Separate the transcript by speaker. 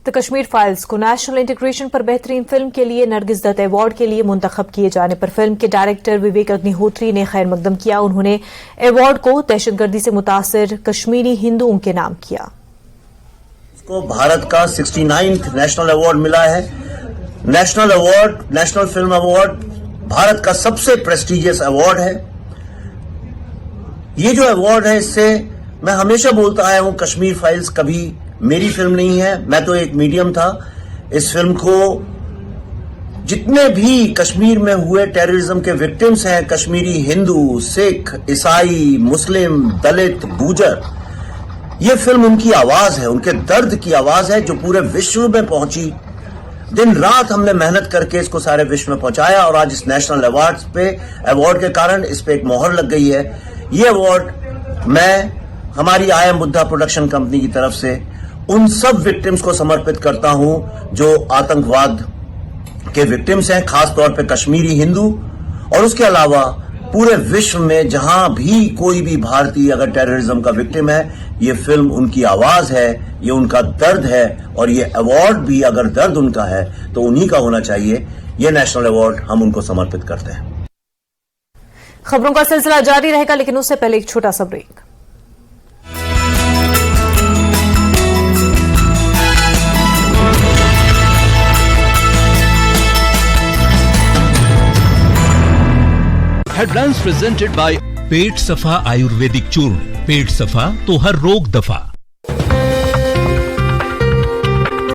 Speaker 1: The Kashmir files को national integration पर बेहतरीन फिल्म के लिए नरगिस दत्त अवार्ड के लिए मुंतखब किए जाने पर फिल्म के डायरेक्टर विवेक अग्निहोत्री ने खैर मकदम किया। उन्होंने अवार्ड को दहशतगर्दी से मुतासिर कश्मीरी हिंदुओं के नाम किया।
Speaker 2: उसको भारत का 69वां नेशनल अवार्ड मिला है। National award, national film award Bharat का सबसे प्रेस्टिजियस अवार्ड है। ये जो अवार्ड है, इससे मैं हमेशा बोलता आया हूं, कश्मीर फाइल्स कभी मेरी फिल्म नहीं है, मैं तो एक मीडियम था। इस फिल्म को जितने भी कश्मीर में हुए टेररिज्म के विक्टिम्स हैं, कश्मीरी हिंदू, सिख, ईसाई, मुस्लिम, दलित, गुर्जर, ये फिल्म उनकी आवाज है, उनके दर्द की आवाज है जो पूरे विश्व में पहुंची। दिन रात हमने मेहनत करके इसको सारे विश्व में पहुंचाया और आज इस नेशनल अवार्ड के कारण इस पे एक मोहर लग गई है। ये अवार्ड मैं हमारी I am Buddha production company की तरफ से उन सब विक्टिम्स को समर्पित करता हूं जो आतंकवाद के विक्टिम्स हैं, खासतौर पे कश्मीरी हिंदू, और उसके अलावा पूरे विश्व में जहां भी कोई भी भारतीय अगर टेररिज्म का विक्टिम है, ये फिल्म उनकी आवाज है, ये उनका दर्द है, और ये अवार्ड भी अगर दर्द उनका है तो उन्हीं का होना चाहिए। ये नेशनल अवार्ड हम उनको समर्पित करते हैं।
Speaker 1: खबरों का सिलसिला जारी रहेगा, लेकिन उससे पहले एक छोटा सा ब्रेक।
Speaker 3: हेडलाइंस प्रेजेंटेड बाय पेट सफा आयुर्वेदिक चूर्ण। पेट सफा तो हर रोग दफा।